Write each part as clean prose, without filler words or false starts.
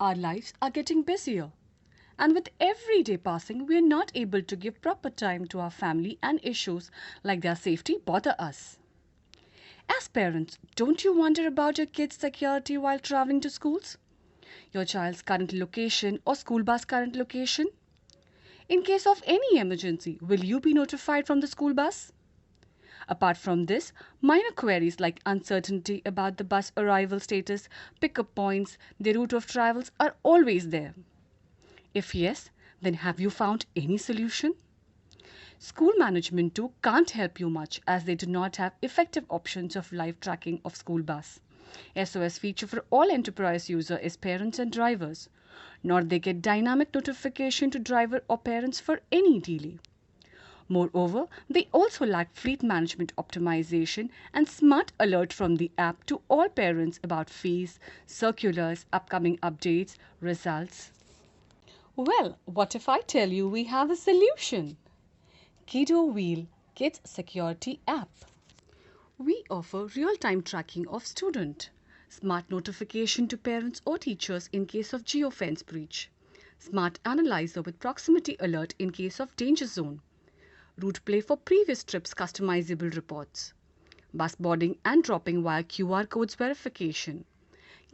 Our lives are getting busier, and with every day passing, we are not able to give proper time to our family, and issues like their safety bother us. As parents, don't you wonder about your kids' security while traveling to schools? Your child's current location or school bus current location? In case of any emergency, will you be notified from the school bus? Apart from this, minor queries like uncertainty about the bus arrival status, pickup points, the route of travels are always there. If yes, then have you found any solution? School management too can't help you much as they do not have effective options of live tracking of school bus. SOS feature for all enterprise user is parents and drivers, nor they get dynamic notification to driver or parents for any delay. Moreover, they also lack fleet management optimization and smart alert from the app to all parents about fees, circulars, upcoming updates, results. Well, what if I tell you we have a solution? KidooWheel Kids Security App. We offer real-time tracking of student, smart notification to parents or teachers in case of geofence breach, smart analyzer with proximity alert in case of danger zone, route play for previous trips customizable reports, bus boarding and dropping via QR codes verification,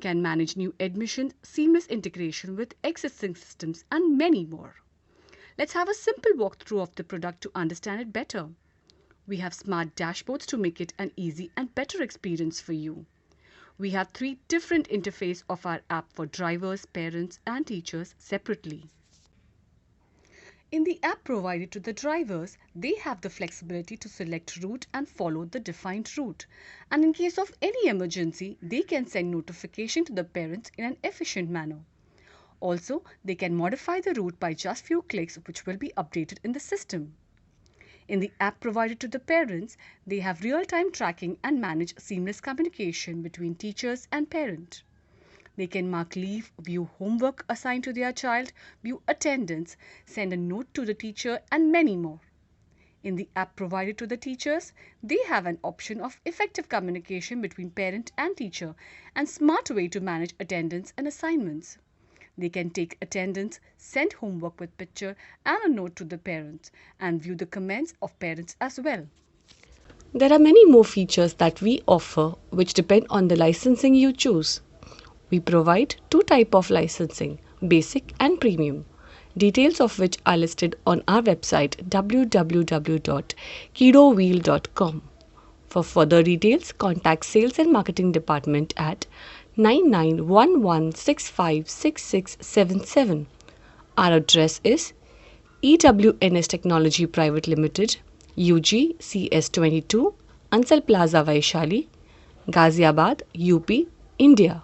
can manage new admissions, seamless integration with existing systems and many more. Let's have a simple walkthrough of the product to understand it better. We have smart dashboards to make it an easy and better experience for you. We have 3 different interfaces of our app for drivers, parents and teachers separately. In the app provided to the drivers, they have the flexibility to select route and follow the defined route. And in case of any emergency, they can send notification to the parents in an efficient manner. Also, they can modify the route by just few clicks, which will be updated in the system. In the app provided to the parents, they have real-time tracking and manage seamless communication between teachers and parent. They can mark leave, view homework assigned to their child, view attendance, send a note to the teacher, and many more. In the app provided to the teachers, they have an option of effective communication between parent and teacher and smart way to manage attendance and assignments. They can take attendance, send homework with picture and a note to the parents, and view the comments of parents as well. There are many more features that we offer which depend on the licensing you choose. We provide 2 types of licensing, basic and premium, details of which are listed on our website www.KidooWheel.com. For further details, contact Sales and Marketing Department at 9911656677. Our address is EWNS Technology Private Limited, UG CS22, Ansal Plaza, Vaishali, Ghaziabad, UP, India.